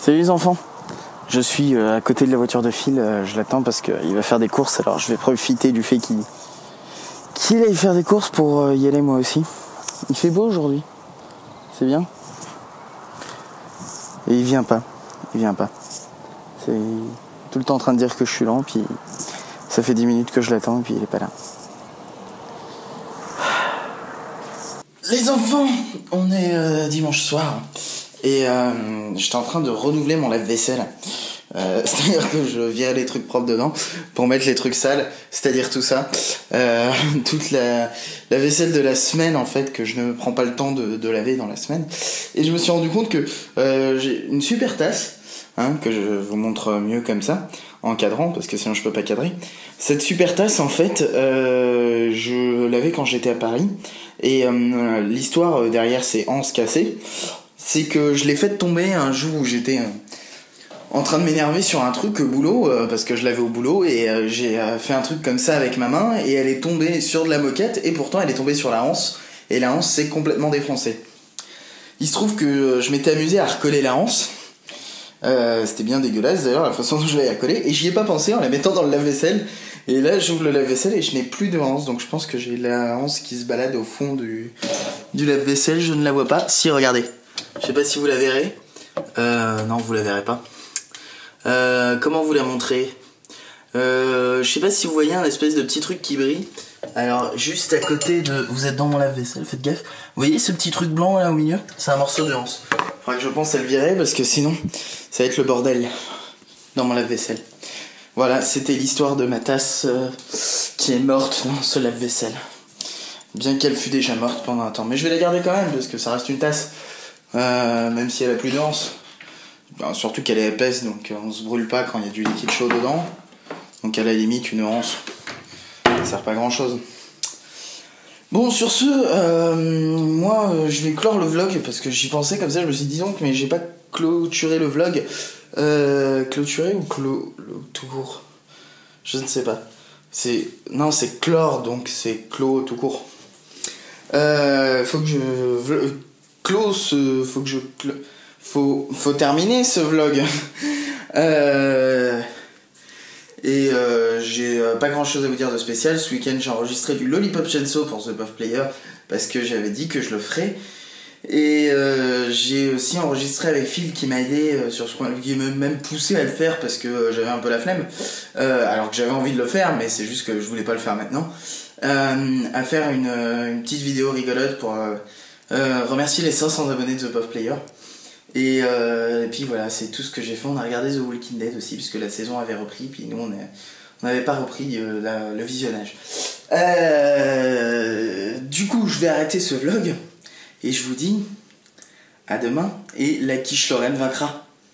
Salut les enfants, je suis à côté de la voiture de Phil, je l'attends parce qu'il va faire des courses, alors je vais profiter du fait qu'il aille faire des courses pour y aller moi aussi. Il fait beau aujourd'hui, c'est bien. Et il vient pas. C'est tout le temps en train de dire que je suis lent, puis ça fait 10 minutes que je l'attends et puis il est pas là. Les enfants, on est dimanche soir et j'étais en train de renouveler mon lave-vaisselle. C'est-à-dire que je virais les trucs propres dedans pour mettre les trucs sales, c'est-à-dire tout ça. Toute la vaisselle de la semaine en fait, que je ne prends pas le temps de laver dans la semaine. Et je me suis rendu compte que j'ai une super tasse, que je vous montre mieux comme ça, en cadrant, parce que sinon je peux pas cadrer. Cette super tasse en fait, je l'avais quand j'étais à Paris. Et l'histoire derrière ces anses cassées, c'est que je l'ai faite tomber un jour où j'étais en train de m'énerver sur un truc au boulot, parce que je l'avais au boulot, et j'ai fait un truc comme ça avec ma main, et elle est tombée sur de la moquette, et pourtant elle est tombée sur la anse, et la anse s'est complètement défoncée. Il se trouve que je m'étais amusé à recoller la anse, c'était bien dégueulasse d'ailleurs la façon dont je l'avais collée, et j'y ai pas pensé en la mettant dans le lave-vaisselle. Et là, j'ouvre le lave-vaisselle et je n'ai plus de anse. Donc je pense que j'ai la anse qui se balade au fond du lave-vaisselle. Je ne la vois pas. Si, regardez. Je sais pas si vous la verrez. Non, vous la verrez pas. Comment vous la montrer? Je sais pas si vous voyez un espèce de petit truc qui brille. Alors, juste à côté de... Vous êtes dans mon lave-vaisselle, faites gaffe. Vous voyez ce petit truc blanc là au milieu? C'est un morceau de anse. Faudra que je pense à le virer parce que sinon, ça va être le bordel dans mon lave-vaisselle. Voilà, c'était l'histoire de ma tasse qui est morte dans ce lave-vaisselle. Bien qu'elle fût déjà morte pendant un temps. Mais je vais la garder quand même, parce que ça reste une tasse. Même si elle a plus de anse. Surtout qu'elle est épaisse, donc on se brûle pas quand il y a du liquide chaud dedans. Donc à la limite, une anse, ça sert pas à grand chose. Bon, sur ce, moi, je vais clore le vlog, parce que j'y pensais comme ça, je me suis dit donc, mais j'ai pas clôturé le vlog. Clôturer ou tout court, je ne sais pas. Non, c'est clore, donc c'est clos tout court. Faut que je close, faut terminer ce vlog. J'ai pas grand chose à vous dire de spécial. Ce week-end j'ai enregistré du Lollipop Chainsaw pour The Puff Player parce que j'avais dit que je le ferais. Et j'ai aussi enregistré avec Phil qui m'a aidé sur ce point, qui m'a même poussé à le faire parce que j'avais un peu la flemme, alors que j'avais envie de le faire, mais c'est juste que je voulais pas le faire maintenant, à faire une petite vidéo rigolote pour remercier les 500 abonnés de The Puff Player. Et puis voilà, c'est tout ce que j'ai fait. On a regardé The Walking Dead aussi puisque la saison avait repris, puis nous on n'avait pas repris le visionnage. Du coup je vais arrêter ce vlog. Et je vous dis à demain, et la quiche Lorraine vaincra.